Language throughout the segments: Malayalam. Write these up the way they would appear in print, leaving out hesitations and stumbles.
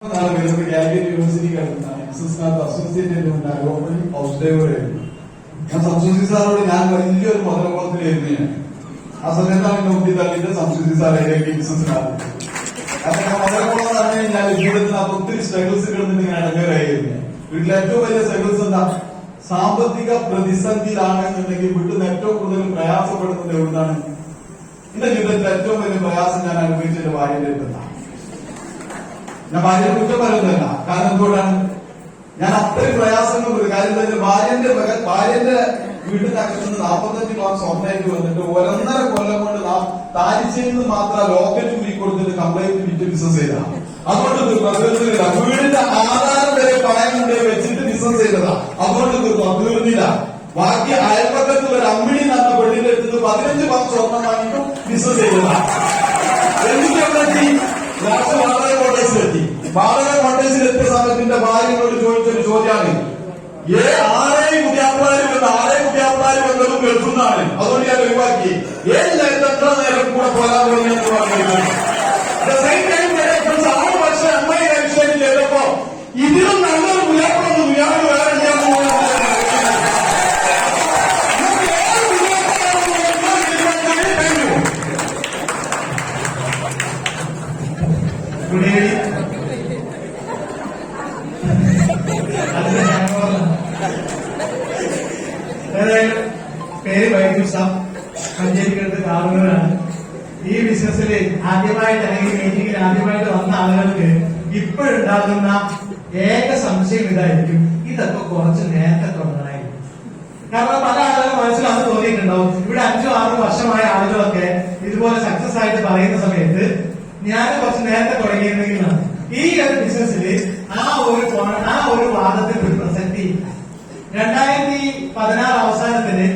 കാലിക്കറ്റ് യൂണിവേഴ്സിറ്റിക്ക് അടുത്താണ് എക്സസിനകത്ത് അസോസിയേറ്റ് ഓപ്പണിംഗ് ഹൗസ് ഡ്രൈവറായിരുന്നു. ഞാൻ സംശുദ്ധി സാറോട് ഞാൻ വലിയൊരു മുതലക്കുളത്തിലായിരുന്നു. ഞാൻ ആ സമയത്താണ് നോക്കി തള്ളിയിട്ട് സംശുദ്ധി സാറിലേക്ക് ബിസിനസ്സിനകത്ത്. കാരണം മുതലക്കുളം എന്ന് പറഞ്ഞു കഴിഞ്ഞാൽ ജീവിതത്തിനകത്ത് ഒത്തിരി സ്ട്രഗിൾസ് കിടന്നിട്ട് ഇങ്ങനെ ഇടങ്ങേറായിരുന്നു. വീട്ടിലെ ഏറ്റവും വലിയ സ്ട്രഗിൾസ് എന്താ? സാമ്പത്തിക പ്രതിസന്ധിയിലാണെന്നുണ്ടെങ്കിൽ വീട്ടിൽ ഏറ്റവും കൂടുതൽ പ്രയാസപ്പെടുന്നത് എവിടുന്നാണ്? എന്റെ ജീവിതത്തിൽ ഏറ്റവും വലിയ പ്രയാസം ഞാൻ അനുഭവിച്ചത് ഭാര്യന്റെ അടുത്താണ്. ഞാൻ ഭാര്യയെ കുറ്റം പറയുന്നതല്ല, കാരണം എന്തുകൊണ്ടാണ് ഞാൻ അത്രയും പ്രയാസങ്ങൾ കാര്യം തന്നെ ഭാര്യന്റെ വീട്ടിനകത്തുനിന്ന് 45 ഗ്രാം സ്വർണ്ണയ്ക്ക് വന്നിട്ട് 1.5 കൊല്ലം കൊണ്ട് താരിച്ചയിൽ നിന്ന് മാത്രം ലോക്കറ്റ് കൂടി കൊടുത്തിട്ട് കംപ്ലൈന്റ് വിറ്റ് ബിസിനസ് ചെയ്താ. അതുകൊണ്ട് വീടിന്റെ ആധാരം വരെ പണയം കൊണ്ട് വെച്ചിട്ട് ബിസിനസ് ചെയ്തതാ. അതുകൊണ്ട് തീർന്നില്ല. ബാക്കി അയൽപ്പക്കത്തുള്ള ഒരു അമ്മിണി നടന്ന പെണ്ണിന്റെ അടുത്ത് 15 ഗ്രാം സ്വർണ്ണം വാങ്ങിയിട്ടും ബിസിനസ് ചെയ്തതാ. വാടക കോട്ടേഴ്സിലെത്തി. വാടക കോട്ടേഴ്സിലെത്തിയ സമയത്തിന്റെ ഭാര്യയോട് ചോദിച്ചൊരു ചോദ്യമാണ്, ആരെയും കുട്ടിയാപ്പിളാര് വന്നതും കേൾക്കുന്നതാണ്. അതുകൊണ്ട് ഞാൻ ഒഴിവാക്കി. ഏത് നേരത്തെ എത്ര നേരം കൂടെ പോരാൻ തുടങ്ങിയെന്ന് പറയുന്നത്. 6 വർഷം അമ്മയെ രജിസ്ട്രേഷൻ ചെയ്തപ്പോ ഇതിലും നല്ലൊരു കുട്ടിയാപ്പിളൊന്നും ഞാൻ വേറെ പേര് വൈദ്യുസം മഞ്ചേരിക്കടുത്ത് കാറുകളാണ്. ഈ ബിസിനസ്സിൽ ആദ്യമായിട്ട് അല്ലെങ്കിൽ മീറ്റിംഗിൽ ആദ്യമായിട്ട് വന്ന ആളുകൾക്ക് ഇപ്പോഴുണ്ടാകുന്ന ഏക സംശയം ഇതായിരിക്കും, ഇതൊക്കെ കുറച്ച് നേരത്തെ തുടങ്ങണമായിരിക്കും. കാരണം പല ആളുകളും മനസ്സിൽ അത് തോന്നിയിട്ടുണ്ടാവും. ഇവിടെ 5-6 വർഷമായ ആളുകളൊക്കെ ഇതുപോലെ സക്സസ് ആയിട്ട് പറയുന്ന സമയത്ത് ഞാൻ കുറച്ച് നേരത്തെ തുടങ്ങിയിരുന്നെങ്കിലാണ്. ഈ ഒരു ബിസിനസ്സിൽ ആ ഒരു വാദത്തിന് ഒരു പ്രസക്തി. 2016 അവസാനത്തിന്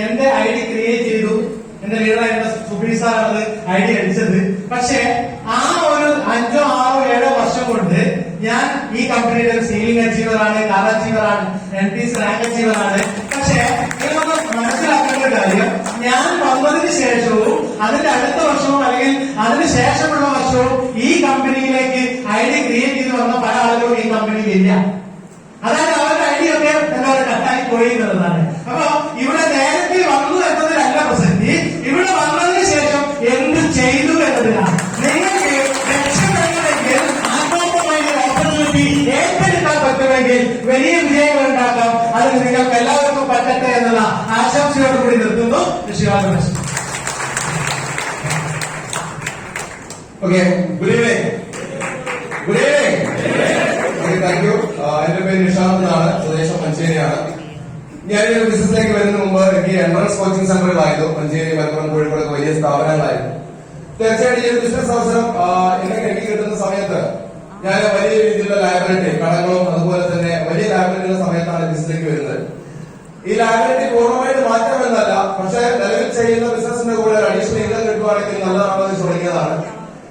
എന്റെ ഐഡി ക്രിയേറ്റ് ചെയ്തു. എന്റെ ലീഡറായിരുന്ന സുബീർ സാറാണ് ഐഡി അടിച്ചത്. പക്ഷെ ആ ഒരു 5-6-7 വർഷം കൊണ്ട് ഞാൻ ഈ കമ്പനിയുടെ ഒരു സീലിംഗ് അച്ചീവറാണ്, കാർ അച്ചീവറാണ്, NPS റാങ്ക് അച്ചീവറാണ്. പക്ഷെ നിങ്ങളൊന്ന് മനസ്സിലാക്കേണ്ട കാര്യം, ഞാൻ വന്നതിന് ശേഷവും അതിന്റെ അടുത്ത വർഷവും അല്ലെങ്കിൽ അതിന് ശേഷമുള്ള വർഷവും ഈ കമ്പനിയിലേക്ക് ഐഡി ക്രിയേറ്റ് ചെയ്ത് വന്ന പല ആളുകളും ഈ കമ്പനിയിൽ ഇല്ല. അതായത് അവരുടെ ഐഡിയ ഒക്കെ എല്ലാവരും കട്ടായി പോയി എന്നുള്ളതാണ്. അപ്പൊ ഇവിടെ നേരത്തെ വന്നു എന്നതിലല്ല പ്രസക്തി, ഇവിടെ വന്നതിന് ശേഷം എന്ത് ചെയ്തു എന്നതിലാണ്. നിങ്ങൾക്ക് രക്ഷപ്പെടണമെങ്കിൽ ആത്മാർത്ഥമായ ഓപ്പർച്യൂണിറ്റി ഏറ്റെടുക്കാൻ പറ്റുമെങ്കിൽ വലിയ വിജയങ്ങൾ ഉണ്ടാക്കാം. അതിന് നിങ്ങൾക്ക് എല്ലാവർക്കും പറ്റട്ടെ എന്നുള്ള ആശംസയോടുകൂടി നിർത്തുന്നു. വിശ്വാസം. Okay, good evening. Thank you. എന്റെ പേര് നിഷാന്ത് എന്നാണ്. സ്വദേശം മഞ്ചേരിയാണ്. ഞാൻ ഈ ബിസിനസ്സിലേക്ക് വരുന്നതിന് മുമ്പ് എനിക്ക് എൻട്രൻസ് കോച്ചിങ് സെന്ററുകളായിരുന്നു. മഞ്ചേരി, മലപ്പുറം, കോഴിക്കോട് വലിയ സ്ഥാപനങ്ങളായിരുന്നു. തീർച്ചയായിട്ടും ഈ ബിസിനസ് അവസരം എനിക്ക് കിട്ടുന്ന സമയത്ത് ഞാൻ വലിയ രീതിയിലുള്ള ലയബിലിറ്റി കടങ്ങളും അതുപോലെ തന്നെ വലിയ ലയബിലിറ്റിയുള്ള സമയത്താണ് ബിസിനസ്സിലേക്ക് വരുന്നത്. ഈ ലയബിലിറ്റി പൂർണ്ണമായിട്ട് മാറ്റാമെന്നല്ല, പക്ഷെ നിലവിൽ ചെയ്യുന്ന ബിസിനസിന്റെ കൂടെ അഡീഷണൽ ഇൻകം കിട്ടുവാണെങ്കിൽ നല്ലതാണെന്ന് തുടങ്ങിയതാണ്.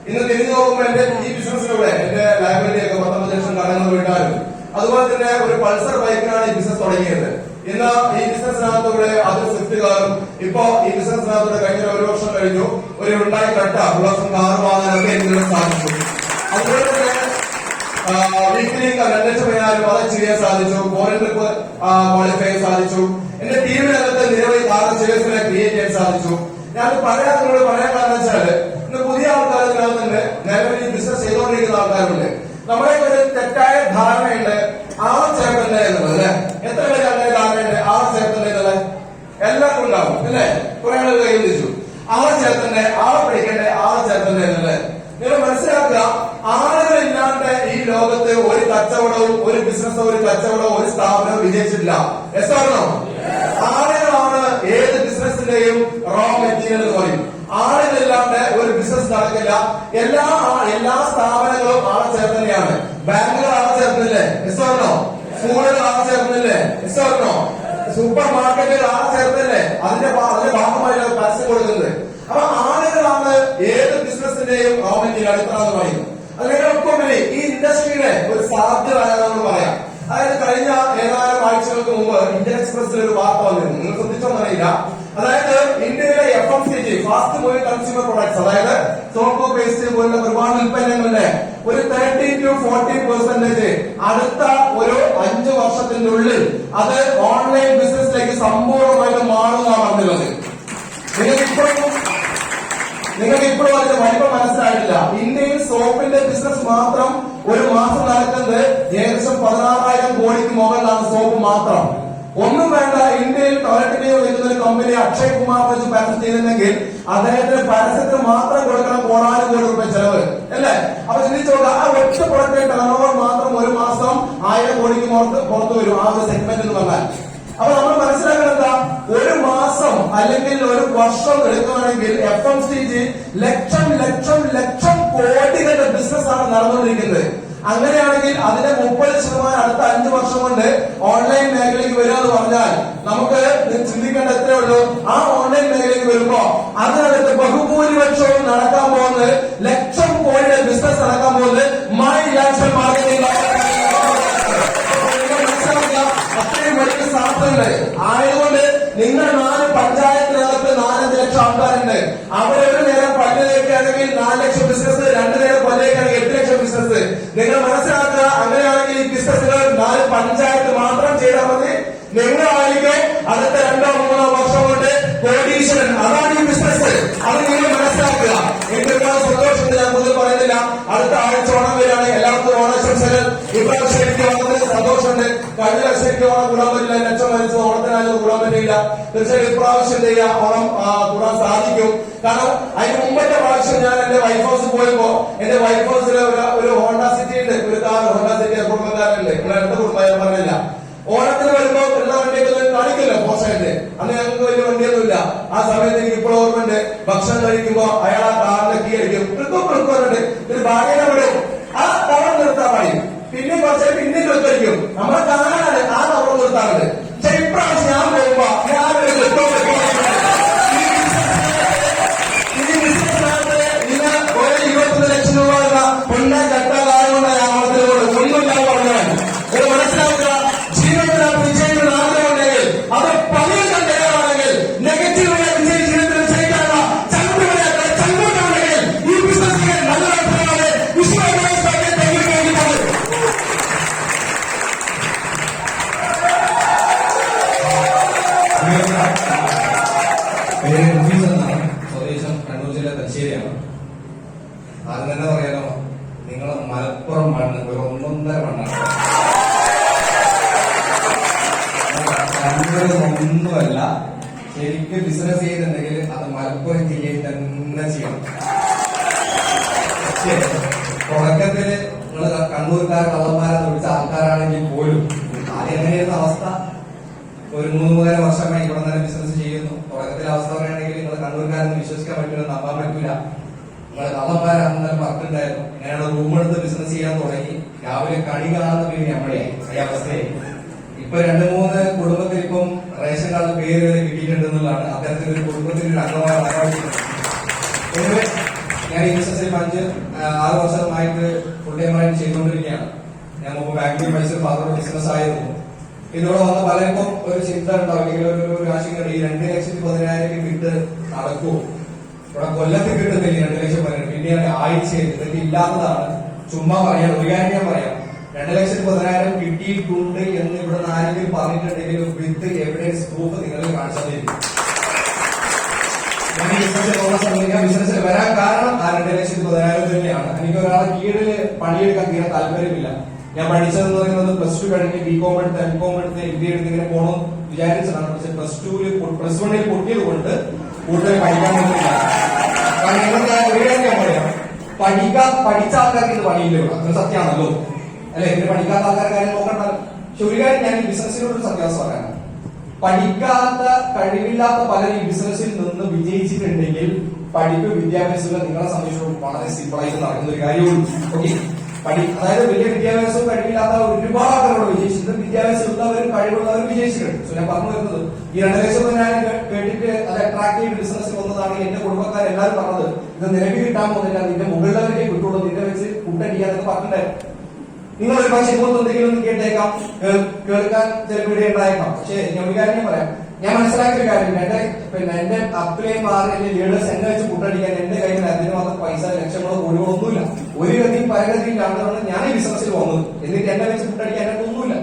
ഇന്ന് തിരിഞ്ഞു നോക്കുമ്പോൾ എന്റെ ഈ ബിസിനസ്സിലൂടെ എന്റെ ലയബിലിറ്റി ഒക്കെ 19 ലക്ഷം കടങ്ങൾ വീട്ടാനും അതുപോലെ തന്നെ ഒരു പൾസർ ബൈക്കിനാണ് ഈ ബിസിനസ് തുടങ്ങിയത്. ഇന്ന് ഈ ബിസിനസിനകത്തൂടെ അത് സ്വിഫ്റ്റ് കാറും, ഇപ്പോ ഈ ബിസിനസിനകത്തൂടെ കഴിഞ്ഞ 1 വർഷം കഴിഞ്ഞു ഒരു ഉണ്ടായി കട്ട ഉള്ളവർഷം കാർ വാങ്ങാനൊക്കെ എനിക്ക് സാധിച്ചു. അതുപോലെ തന്നെ വീക്കിലി 2 ലക്ഷം വരാനും അത് ചെയ്യാൻ സാധിച്ചു. ഫോറിൻ ട്രിപ്പ് ക്വാളിഫൈ ചെയ്യാൻ സാധിച്ചു. എന്റെ ടീമിനകത്ത് നിരവധി കാർ ചേഴ്സിനെ ക്രിയേറ്റ് ചെയ്യാൻ സാധിച്ചു. ഞാൻ പറയാനോട് പറയാൻ കാരണം വെച്ചാല് ഇന്ന് പുതിയ ആൾക്കാരിനകത്തുണ്ട്, നിലവിൽ ബിസിനസ് ചെയ്തുകൊണ്ടിരിക്കുന്ന ആൾക്കാരുണ്ട്. നമ്മുടെ ഒരു തെറ്റായ ധാരണയുണ്ട് ആളെ ചേർത്തല്ലേ എന്നുള്ളത്. അല്ലെ, എത്ര പേര് അങ്ങനെ ധാരണയുണ്ട് ആളെ ചേർത്തല്ലേ എന്നുള്ളത്? എല്ലാവർക്കും ഉണ്ടാവും അല്ലെ. കുറെ ആളുകൾ കൈവരിച്ചു ആളെ ചേർത്തണ്ടേ, ആളെ പഠിക്കണ്ടേ, ആളെ ചേർത്തണ്ടേ എന്നുള്ളത്. നിങ്ങൾ മനസ്സിലാക്കുക, ആളുകളില്ലാണ്ട് ഈ ലോകത്ത് ഒരു കച്ചവടവും ഒരു ബിസിനസ്സോ ഒരു കച്ചവടവും ഒരു സ്ഥാപനവും വിജയിച്ചിട്ടില്ല. എസ് ആണോ? ആളുകളാണ് ഏത് ബിസിനസിന്റെയും റോ മെറ്റീരിയൽ എന്ന് പറയും. ആളുകളില്ലാണ്ട് ഒരു ബിസിനസ് നടക്കില്ല. എല്ലാ സ്ഥാപനങ്ങളും ആളെ ചേർത്തന്നെയാണ്. ബാങ്കുകൾ ആളെ ചേർന്നില്ലേ? എസ് ആണോ? സ്കൂളുകൾ ആളെ ചേർന്നില്ലേ? എസ് ആണോ? സൂപ്പർ മാർക്കറ്റുകൾ ആളെ ചേർത്തല്ലേ? അതിന്റെ ഭാഗമായി പരസ്യം കൊടുക്കുന്നത്. അപ്പൊ ആളുകളാണ് ഏത് ബിസിനസിന്റെയും റോ മെറ്റീരിയൽ അടിത്തറ എന്ന് പറയുന്നത്. അതിനൊപ്പം ഈ ഇൻഡസ്ട്രിയുടെ ഒരു സാധ്യത നമ്മൾ പറയാം. അതായത് കഴിഞ്ഞ ഏതാനും ആഴ്ചകൾക്ക് മുമ്പ് ഇന്ത്യൻ എക്സ്പ്രസിൽ ഒരു വാർത്ത വന്നിരുന്നു. നിങ്ങൾ ശ്രദ്ധിച്ചോന്നറിയില്ല. അതായത് ഇന്ത്യയിലെ FMCG fast moving consumer products, അതായത് സോപ്പ്, പേസ്റ്റ് പോലുള്ള ഒരുപാട് ഉൽപ്പന്നങ്ങളുടെ ഒരു 30 to 40% അടുത്ത ഒരു 5 വർഷത്തിനുള്ളിൽ അത് ഓൺലൈൻ ബിസിനസ്സിലേക്ക് സമ്പൂർണ്ണമായിട്ട് മാറുന്നതാണ് പറഞ്ഞത്. നിങ്ങൾക്ക് ഇപ്പോഴും അതിന്റെ വലിപ്പം മനസ്സിലായിട്ടില്ല. ഇന്ത്യയിൽ സോപ്പിന്റെ ബിസിനസ് മാത്രം ഒരു മാസം നടക്കുന്നത് ഏകദേശം 16,000 കോടിക്ക് മുകളിലാണ് സോപ്പ് മാത്രം. ഒന്നും വേണ്ട, ഇന്ത്യയിൽ ടോയ്ലറ്റ് പേപ്പർ വയ്ക്കുന്ന ഒരു കമ്പനി അക്ഷയ് കുമാർ വെച്ച് പരസ്യം ചെയ്തിരുന്നെങ്കിൽ അദ്ദേഹത്തിന് പരസ്യത്തിന് മാത്രം കൊടുക്കണം 1,000 കോടി രൂപ ചെലവ് അല്ലേ? അപ്പൊ ചിന്തിച്ചു നോക്കുക, ആ ഒറ്റ പ്രൊഡക്റ്റ് ടേൺ ഓവർ മാത്രം ഒരു മാസം 1000 കോടിക്ക് പുറത്തു വരും ആ ഒരു സെഗ്മെന്റ് എന്ന് പറഞ്ഞാൽ. അപ്പൊ നമ്മൾ മനസ്സിലാക്കുന്നത് എന്താ, ഒരു മാസം അല്ലെങ്കിൽ ഒരു വർഷം എടുക്കുകയാണെങ്കിൽ FMCG ലക്ഷം ലക്ഷം ലക്ഷം കോടികളുടെ ബിസിനസ് ആണ് നടന്നുകൊണ്ടിരിക്കുന്നത്. അങ്ങനെയാണെങ്കിൽ അതിന്റെ 30% അടുത്ത 5 വർഷം കൊണ്ട് ഓൺലൈൻ മേഖലയ്ക്ക് വരിക എന്ന് പറഞ്ഞാൽ നമുക്ക് ചിന്തിക്കേണ്ട എത്രയേ ഉള്ളൂ. ആ ഓൺലൈൻ മേഖലയ്ക്ക് വരുമ്പോ അതിനകത്ത് ബഹുഭൂരിപക്ഷവും നടക്കാൻ പോകുന്നത് ലക്ഷം കോടിയുടെ ബിസിനസ് നടക്കാൻ പോകുന്നത് മൈ ലാൻഡ് മാർക്കറ്റിംഗ് അത്രയും വലിയ സാധ്യതയുണ്ട്. ആയതുകൊണ്ട് നിങ്ങൾ 4 പഞ്ചായത്തിനകത്ത് 4 ലക്ഷം ആൾക്കാരുണ്ട്. അവിടെ ഒരു നേരം പല്ല് തേക്കുകയാണെങ്കിൽ 4 ലക്ഷം ബിസിനസ്, 2 നേരം പല്ല് തേക്കുകയാണെങ്കിൽ 8 ലക്ഷം ബിസിനസ്. നിങ്ങൾ മനസ്സിലാക്കുക, അങ്ങനെയാണെങ്കിൽ ഈ ബിസിനസ്സുകൾ 4 പഞ്ചായത്ത് മാത്രം ചെയ്താൽ മതി. നിങ്ങളായിരിക്കും അടുത്ത 2-3 വർഷം കൊണ്ട് കോടീശ്വരൻ. അതാണ് ഈ ബിസിനസ്. അത് നിങ്ങൾ മനസ്സിലാക്കുക. എനിക്ക് ഒരുപാട് സന്തോഷമുണ്ട്, ഞാൻ കൂടുതൽ പറയുന്നില്ല. അടുത്ത ആഴ്ച ഓണം വരികയാണ്. എല്ലാവർക്കും ഓണാശംസകൾ. ഇപ്രാവശ്യം എനിക്ക് ഓണത്തിന് സന്തോഷമുണ്ട്. കഴിഞ്ഞ വർഷം എനിക്ക് ഓണം കൂടാൻ പറ്റില്ല, ലക്ഷം മരിച്ചത് ഓണത്തിനായാലും കൂടാൻ പറ്റില്ല. തീർച്ചയായും ഇപ്രാവശ്യം എന്ത് ചെയ്യുക, ഓണം കൂടാൻ സാധിക്കും. കാരണം അതിന് മുമ്പത്തെ പ്രാവശ്യം ഞാൻ എന്റെ വൈഫ് ഹൗസിൽ പോയപ്പോ എന്റെ വൈഫ് ഹൗസിൽ ഒരു ഹോണ്ട സിറ്റി ഉണ്ട്, ഒരു കാർ ഹോണ്ട സിറ്റി കുടുംബക്കാരുണ്ട്. ഇവിടെ അടുത്ത കുടുംബം പറഞ്ഞില്ല. ഓണത്തിന് വരുമ്പോ എല്ലാ വണ്ടിയൊക്കെ കാണിക്കല്ലോ പോസ്റ്റായിട്ട്. അന്ന് ഞങ്ങൾക്ക് വലിയ വണ്ടിയൊന്നുമില്ല. ആ സമയത്ത് എനിക്ക് ഇപ്പോൾ ഓർമ്മയുണ്ട്, ഭക്ഷണം കഴിക്കുമ്പോ അയാൾ ആ കാറിന്റെ കീ അടിക്കും, പറഞ്ഞിട്ട് ഒരു ഭാഗ്യനെ വിടും, ആ ടവർ നിർത്താൻ പറയും. പിന്നെ കുറച്ച് പിന്നെ വെക്കും. നമ്മളെ കാണാനാണ് ആ ടവർ നിർത്താറുണ്ട്. പക്ഷെ ഇപ്രാവശ്യം ഞാൻ പോകുമ്പോ ഞാനൊരു ഒരു 21 ലക്ഷം രൂപ പൊണ്ണ കട്ട കാര്യം കൊണ്ട് ഞാൻ ഓണത്തിനോട് ഒന്നുമില്ലാതെ പറഞ്ഞവൻ. ഇത് മനസ്സിലാക്കുക, ജീവിതത്തിൽ വിജയിക്കുന്ന ആഗ്രഹമുണ്ടെങ്കിൽ അത് പലരും തയ്യാറാണെങ്കിൽ നെഗറ്റീവായ വിജയ ജീവിതത്തിൽ വിജയിക്കാനുള്ള ചങ്കൂട്ടുണ്ടെങ്കിൽ ഈ ബിസിനസ് നല്ല വിശ്വാസം സ്വദേശം കണ്ണൂർ ജില്ല തലശ്ശേരിയാണ്. ആദ്യം തന്നെ പറയാലോ, നിങ്ങളെ മലപ്പുറം മണ്ണ് ഒരു 1.5 മണ്ണാണ്. ഒന്നുമല്ല, ശരിക്കും ബിസിനസ് ചെയ്തിട്ടുണ്ടെങ്കിൽ അത് മലപ്പുറം ജില്ലയിൽ തന്നെ ചെയ്യണം. തുടക്കത്തില് നിങ്ങൾ കണ്ണൂർക്കാർ കള്ളന്മാരെ വിളിച്ച ആൾക്കാരാണെങ്കിൽ പോലും ആദ്യം എങ്ങനെയായിരുന്നു അവസ്ഥ? ഒരു 3-3.5 വർഷമായി ഇവിടെ തന്നെ ബിസിനസ് ചെയ്യുന്നു. തുടക്കത്തിലെ അവസ്ഥ പറയുകയാണെങ്കിൽ നിങ്ങൾ കണ്ണൂർക്കാരെന്ന് വിശ്വസിക്കാൻ പറ്റില്ല, നമ്പാൻ പറ്റില്ല. നിങ്ങൾ കള്ളന്മാരാണെന്ന് പറഞ്ഞിട്ടുണ്ടായിരുന്നു. ഞാനത് റൂമെടുത്ത് ബിസിനസ് ചെയ്യാൻ തുടങ്ങി. രാവിലെ കണി കാണുന്ന പേര് നമ്മളെ ഈ അവസ്ഥയായി. ഇപ്പൊ 2-3 കുടുംബത്തിൽ ഇപ്പം റേഷൻ കാർഡ് പേര് വരെ കിട്ടിയിട്ടുണ്ട് എന്നുള്ളതാണ്. അദ്ദേഹത്തിന്റെ ഒരു കുടുംബത്തിൽ ഒരു അംഗമായ ഞാൻ ഈ ബിസിനസ്സിൽ 5-6 വർഷമായിട്ട് ഫുൾ ടൈമായിട്ട് ചെയ്തുകൊണ്ടിരിക്കുകയാണ്. ഞാൻ മുമ്പ് ബാംഗ്ലൂർ മൈസൂർ ഫാദർ ബിസിനസ് ആയിരുന്നു. ഇതോടെ വന്ന പലർക്കും ഒരു ചിന്ത ഉണ്ടാവും, അല്ലെങ്കിൽ ഒരു രാശികൾ ഈ 2,10,000 കിട്ട് നടക്കുമോ? ഇവിടെ കൊല്ലത്തിൽ കിട്ടുന്നില്ല 2,10,000. പിന്നെയാണ് ആഴ്ചയിൽ ഇതൊക്കെ ഇല്ലാത്തതാണ്. ചുമ്മാ പറയാം, ഒരു കാര്യം ഞാൻ പറയാം, 2,10,000 കിട്ടിയിട്ടുണ്ട് എന്ന് ഇവിടെ ആരെങ്കിലും പറഞ്ഞിട്ടുണ്ടെങ്കിൽ വിത്ത് എവിഡൻസ് പ്രൂഫ് നിങ്ങൾ കാണിച്ചിരിക്കും. ഞാൻ ബിസിനസ്സിൽ വരാൻ കാരണം ആ 2,10,000 തന്നെയാണ്. എനിക്ക് ഒരാളെ കീഴിൽ പണിയെടുക്കാൻ തീരെ താല്പര്യമില്ല. ഞാൻ പഠിച്ചതെന്ന് പറയുന്നത് +2 കഴിഞ്ഞ് BCom എടുത്ത് MCom എടുത്ത് MBA എടുത്ത് ഇങ്ങനെ പോകണം വിചാരിച്ചതാണ്. പക്ഷെ +1 പൊട്ടിയത് കൊണ്ട് കൂടുതൽ പഠിക്കാൻ പറ്റില്ല. കാരണം നിങ്ങൾക്ക് ഒരു കാര്യം പറയാം, പഠിച്ച ആൾക്കാർക്ക് ഇത് പണിയില്ലോ, അത് സത്യമാണല്ലോ അല്ലെ? ഇതിന് പഠിക്കാത്ത ആൾക്കാരുടെ കാര്യം നോക്കണ്ടല്ലോ. പക്ഷെ ഒരു കാര്യം ഞാൻ ഈ ബിസിനസ്സിനോട് സത്യാവസ്ഥ പറയാനാണ്, പഠിക്കാത്ത കഴിവില്ലാത്ത പലരും ഈ ബിസിനസ്സിൽ നിന്ന് വിജയിച്ചിട്ടുണ്ടെങ്കിൽ പഠിപ്പ് വിദ്യാഭ്യാസങ്ങൾ നിങ്ങളെ സംബന്ധിച്ചിടത്തോളം വളരെ സിമ്പിളായിട്ട് നടക്കുന്ന ഒരു കാര്യമുള്ളൂ. ഓക്കെ, അതായത് വലിയ വിദ്യാഭ്യാസവും കഴിവില്ലാത്ത ഒരുപാട് ആൾക്കാരോട് വിജയിച്ചിട്ടുണ്ട്, വിദ്യാഭ്യാസം ഉള്ളവരും കഴിവുള്ളവരും വിജയിച്ചിട്ടുണ്ട്. സോ ഞാൻ പറഞ്ഞു വരുന്നത്, ഈ 2,10,000 കേട്ടിട്ട് അത് അട്രാക്ട് ചെയ്ത് ബിസിനസ് വന്നതാണ്. എന്റെ കുടുംബക്കാരെല്ലാവരും പറഞ്ഞത്, ഇത് നിനക്ക് കിട്ടാൻ പോകുന്നില്ല, നിന്റെ മുകളിലവരെ കിട്ടുള്ളൂ, നിന്റെ വെച്ച് ഫുഡടിക്കാന്നൊക്കെ പറഞ്ഞിട്ടുണ്ടായിരുന്നു. നിങ്ങൾ ഒരു പക്ഷേ ഇങ്ങോട്ട് എന്തെങ്കിലും കേട്ടേക്കാം, കേൾക്കാൻ ചിലപ്പോൾ ഇവിടെ ഉണ്ടായേക്കാം. പക്ഷെ ഞാൻ ഒരു കാര്യം പറയാം, ഞാൻ മനസ്സിലാക്കിയ കാര്യം എന്റെ അപ്ലൈയും മാറി എന്റെ ലീഡേഴ്സ് എന്നെ വെച്ച് പുട്ടടിക്കാൻ എന്റെ കയ്യിൽ അതിന് മാത്രം പൈസ ലക്ഷങ്ങളോ കോടികളോ ഒന്നുമില്ല. ഒരു ഗതിയും പരഗതിയിലാണെന്നാണ് ഞാൻ ഈ ബിസിനസ്സിൽ വന്നത്. എന്നിട്ട് എന്നെ വെച്ച് പുട്ടടിക്കാൻ എന്നെ ഒന്നുമില്ല.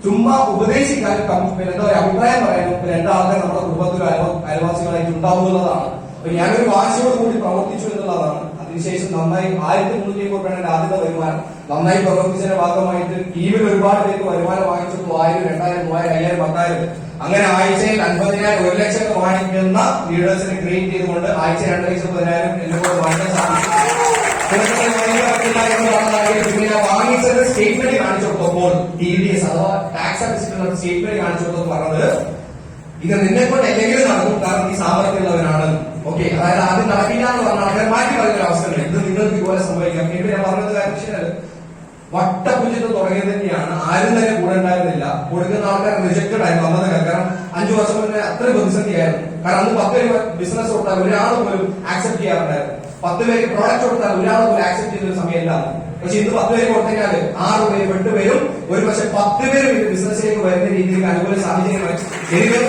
ചുമ്മാ ഉപദേശിക്കാനും എന്താ പറയുക അഭിപ്രായം പറയാനും രണ്ടാൾക്കാർ നമ്മുടെ കുടുംബത്തിലോ അയൽവാസികളായിട്ട് ഉണ്ടാവുന്നതാണ്. അപ്പൊ ഞാനൊരു വാശിയോട് കൂടി പ്രവർത്തിച്ചു എന്നുള്ളതാണ്. അതിനുശേഷം നന്നായി 1300 രൂപയാണ് ആദ്യത്തെ വരുമാനം. നന്നായി പ്രവർത്തിച്ചതിന്റെ ഭാഗമായിട്ട് ടീമിൽ ഒരുപാട് പേർക്ക് വരുമാനം വാങ്ങിച്ചു. 1000, 2000, 3000, 5000 അങ്ങനെ ആഴ്ചയിൽ 50,000, 1 ലക്ഷം വാങ്ങിക്കുന്ന ലീഡേഴ്സിനെ ക്രിയേറ്റ് ചെയ്തുകൊണ്ട് ആഴ്ച 2,10,000 എന്നെ കൊണ്ട് വാങ്ങിക്കാൻ സാധിക്കും. പിന്നെ ഞാൻ വാങ്ങിച്ചത് സ്റ്റേറ്റ്മെന്റ് കാണിച്ചു കൊടുത്തപ്പോൾ TDS അഥവാ ടാക്സ് അടിച്ചിട്ടുള്ള സ്റ്റേറ്റ്മെന്റ് കാണിച്ചു കൊടുത്തപ്പോൾ പറഞ്ഞത് ഇത് നിന്നെ കൊണ്ട് എന്തെങ്കിലും നടക്കും, കാരണം ഈ സാമർത്ഥ്യമുള്ളവനാണ്. ഓക്കെ, അതായത് ആദ്യം നടക്കില്ല എന്ന് പറഞ്ഞ ആൾക്കാർ മാറ്റി പറയുന്ന ഒരു അവസ്ഥയുണ്ട്. ഇത് നിങ്ങൾക്ക് ഇതുപോലെ സംഭവിക്കാം. പിന്നീട് ഞാൻ പറഞ്ഞത് കാര്യം ശരിയല്ല, വട്ടപ്പുഞ്ചിട്ട് തുടങ്ങിയത് തന്നെയാണ്. ആരും തന്നെ കൂടെ ഉണ്ടായിരുന്നില്ല. കൊടുക്കുന്ന ആൾക്കാർ റിജക്റ്റഡ് ആയിരുന്നു അന്നത്തെ കാലം. കാരണം 5 വർഷം മുന്നേ അത്ര പ്രതിസന്ധിയായിരുന്നു. കാരണം അന്ന് 10 രൂപ ബിസിനസ് കൊടുത്താൽ ഒരാൾ പോലും ആക്സെപ്റ്റ് ചെയ്യാറുണ്ടായിരുന്നു. 10 പേര് പ്രോഡക്റ്റ് കൊടുത്താൽ ഒരാൾ പോലും ആക്സെപ്റ്റ് ചെയ്ത ഒരു സമയമല്ല. പക്ഷെ ഇന്ന് 10 പേര് കൊടുത്താൽ 6 പേര് 8 പേരും ഒരു പക്ഷെ 10 പേരും ബിസിനസ്സിലേക്ക് വരുന്ന രീതിയിൽ അനുകൂല സാഹചര്യമായി എനിക്ക്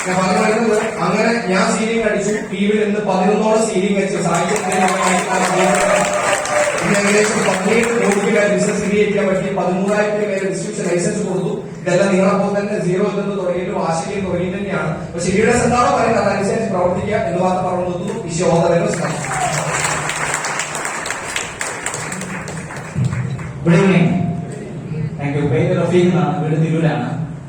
ഞാൻ പറഞ്ഞു വരുന്നത്. അങ്ങനെ ഞാൻ സീലിംഗ് അടിച്ചു. ടീമിൽ നിന്ന് 11ഓളം സീലിംഗ് വെച്ച് സാഹിത്യത്തിന് ഏകദേശം 17 കോടിയുടെ ബിസിനസ് ക്രിയേറ്റ് ചെയ്യാൻ പറ്റി. 13,000 പേര് ഡിസ്ട്രിബ്യൂഷൻ ലൈസൻസ് കൊടുത്തു. ഇതെല്ലാം നിങ്ങളപ്പോൾ തന്നെ 0 നിന്ന് തുടങ്ങിയിട്ടും ആശയം തുടങ്ങി തന്നെയാണ്. പക്ഷെ ലീഡേഴ്സ് എന്താണോ പറയുന്നത് അതനുസരിച്ച് പ്രവർത്തിക്കുക എന്ന് മാത്രം പറഞ്ഞു നിർത്തുന്നു. വിശ്വാസവരും ഗുഡ് ഈവനിങ്. Thank you. പേര് റഫീഖ് എന്നാണ്. വീട് തിരൂരാണ്.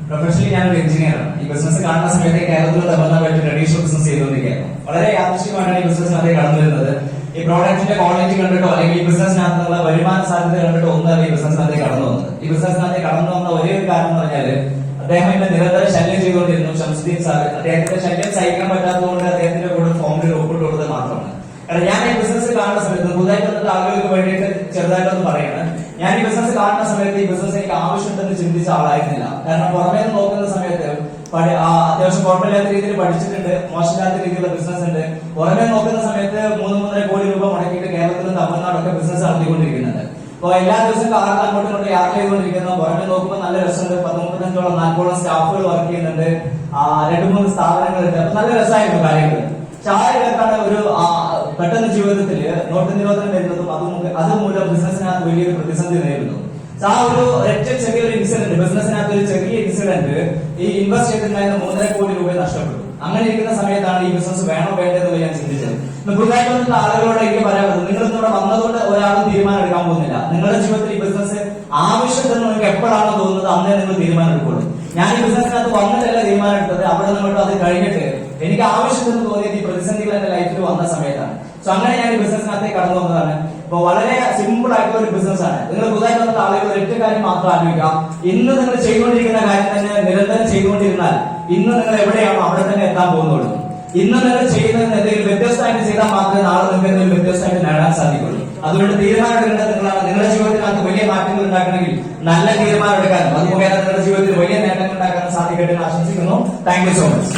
പ്രൊഫഷണലി ഞാനൊരു എഞ്ചിനീയറാണ്. ഈ ബിസിനസ് കാണുന്ന സമയത്ത് കേരളത്തിൽ തമിഴ്നാട് ട്രഡീഷണൽ ബിസിനസ് ചെയ്തുകൊണ്ടിരിക്കുകയായിരുന്നു. വളരെ യാദൃശ്യമായിട്ടാണ് ഈ ബിസിനസ്സിനകത്ത് കടന്നു വരുന്നത്. ഈ പ്രോഡക്റ്റിന്റെ ക്വാളിറ്റി കണ്ടിട്ടോ അല്ലെങ്കിൽ ഈ ബിസിനസ്സിനകത്തുള്ള വരുമാന സാധ്യത കണ്ടിട്ടോ ഒന്നല്ല ഈ ബിസിനസ്സിനകത്ത് കടന്നു വന്നത്. ഈ ബിസിനസ്സിനകത്ത് കടന്നു വന്ന ഒരേ ഒരു കാരണം എന്ന് പറഞ്ഞാല് അദ്ദേഹം എന്നെ നിരന്തരം ശല്യം ചെയ്തുകൊണ്ടിരുന്നു. ഷംസുദ്ദീൻ സാർ അദ്ദേഹത്തിന്റെ ശല്യം സഹിക്കാൻ പറ്റാത്തതുകൊണ്ട് അദ്ദേഹത്തിന്റെ കൂടെ ഫോമിൽ ഒപ്പിട്ട് കൊടുത്തത് മാത്രമാണ്. കാരണം ഞാൻ ഈ ബിസിനസ് കാണുന്ന സമയത്ത് പുതുതായിട്ട് വന്നിട്ട് ആളുകൾക്ക് വേണ്ടിയിട്ട് ചെറുതായിട്ടൊന്ന് പറയണം. ഞാൻ ഈ ബിസിനസ് കാണുന്ന സമയത്ത് ഈ ബിസിനസ് എനിക്ക് ആവശ്യമുണ്ടെന്ന് ചിന്തിച്ച ആളായിരുന്നില്ല. കാരണം പുറമേ നിന്ന് നോക്കുന്ന സമയത്ത് അത്യാവശ്യം കുഴപ്പമില്ലാത്ത രീതിയിൽ പഠിച്ചിട്ടുണ്ട്, മോശമില്ലാത്ത രീതിയിലുള്ള ബിസിനസ് ഉണ്ട്. പുറമേ നോക്കുന്ന സമയത്ത് 3-3.5 കോടി രൂപ മുടക്കിയിട്ട് കേരളത്തിലും തമിഴ്നാടൊക്കെ ബിസിനസ് നടത്തിക്കൊണ്ടിരിക്കുന്നുണ്ട്. അപ്പോൾ എല്ലാ ദിവസവും കാറിൽ അങ്ങോട്ടും ഇങ്ങോട്ട് യാത്ര ചെയ്തുകൊണ്ടിരിക്കുന്നു. പുറമെ നോക്കുമ്പോൾ നല്ല രസമുണ്ട്. 10-35ഓളം 40ഓളം സ്റ്റാഫുകൾ വർക്ക് ചെയ്യുന്നുണ്ട്. 2-3 സ്ഥാപനങ്ങളുണ്ട്. അപ്പൊ നല്ല രസമായിരുന്നു കാര്യങ്ങൾ. ചായക്കാണ് ഒരു പെട്ടെന്ന് ജീവിതത്തിൽ നോട്ട് നിരോധനം വരുന്നതും അതുമൂലം ബിസിനസിനകത്ത് വലിയൊരു പ്രതിസന്ധി നേരിടുന്നു. ആ ഒരു ഏറ്റവും ചെറിയൊരു ഇൻസിഡന്റ്, ബിസിനസിനകത്ത് ഒരു ചെറിയ ഇൻസിഡന്റ് ഈ ഇൻവെസ്റ്റ് ചെയ്തിട്ടുണ്ടായിരുന്ന 3.5 കോടി രൂപ നഷ്ടപ്പെട്ടു. അങ്ങനെ ഇരിക്കുന്ന സമയത്താണ് ഈ ബിസിനസ് വേണോ വേണ്ടതെന്ന് ഞാൻ ചിന്തിച്ചത്. പുതുതായിട്ട് വന്നിട്ടുള്ള ആളുകളോട് എനിക്ക് പറയാനുള്ളത്, നിങ്ങൾ ഇന്നിവിടെ വന്നതുകൊണ്ട് ഒരാളും തീരുമാനം എടുക്കാൻ പോകുന്നില്ല. നിങ്ങളുടെ ജീവിതത്തിൽ ഈ ബിസിനസ് ആവശ്യമെന്ന് നിങ്ങൾക്ക് എപ്പോഴാണോ തോന്നുന്നത് അന്നേ നിങ്ങൾ തീരുമാനം എടുക്കുള്ളൂ. ഞാൻ ഈ ബിസിനസിനകത്ത് വന്നിട്ടല്ല തീരുമാനം എടുത്തത്, അവിടെ നിന്നിട്ട് അത് കഴിഞ്ഞിട്ട് എനിക്ക് ആവശ്യമെന്ന് തോന്നിയത് ഈ പ്രതിസന്ധികൾ എന്റെ ലൈഫിൽ വന്ന സമയത്താണ്. സോ അങ്ങനെ ഞാൻ ഈ ബിസിനസിനകത്തേക്ക് കടന്നു വന്നതാണ്. അപ്പൊ വളരെ സിമ്പിൾ ആയിട്ടുള്ള ഒരു ബിസിനസ് ആണ്. നിങ്ങൾ പുതുതായിട്ട് വന്ന ആളുകൾ ഒറ്റ കാര്യം മാത്രം ആലോചിക്കാം. ഇന്ന് നിങ്ങൾ ചെയ്തുകൊണ്ടിരിക്കുന്ന കാര്യം തന്നെ നിരന്തരം ചെയ്തുകൊണ്ടിരുന്നാൽ ഇന്ന് നിങ്ങൾ എവിടെയാണോ അവിടെ തന്നെ എത്താൻ പോകുന്നുള്ളൂ. ഇന്ന് നിങ്ങൾ ചെയ്യുന്നതിന് എന്തെങ്കിലും വ്യത്യസ്തമായിട്ട് ചെയ്താൽ മാത്രമേ നാളെ നിങ്ങൾക്ക് എന്തെങ്കിലും വ്യത്യസ്തമായിട്ട് നേടാൻ സാധിക്കുള്ളൂ. അതുകൊണ്ട് തീരുമാനം എടുക്കേണ്ടത് നിങ്ങളാണ്. നിങ്ങളുടെ ജീവിതത്തിനകത്ത് വലിയ മാറ്റങ്ങൾ ഉണ്ടാക്കണമെങ്കിൽ നല്ല തീരുമാനം എടുക്കാനും അത് മുഖേന നിങ്ങളുടെ ജീവിതത്തിൽ വലിയ നേട്ടങ്ങൾ ഉണ്ടാക്കാനും സാധിക്കട്ടെ എന്ന് ആശംസിക്കുന്നു. Thank you so much.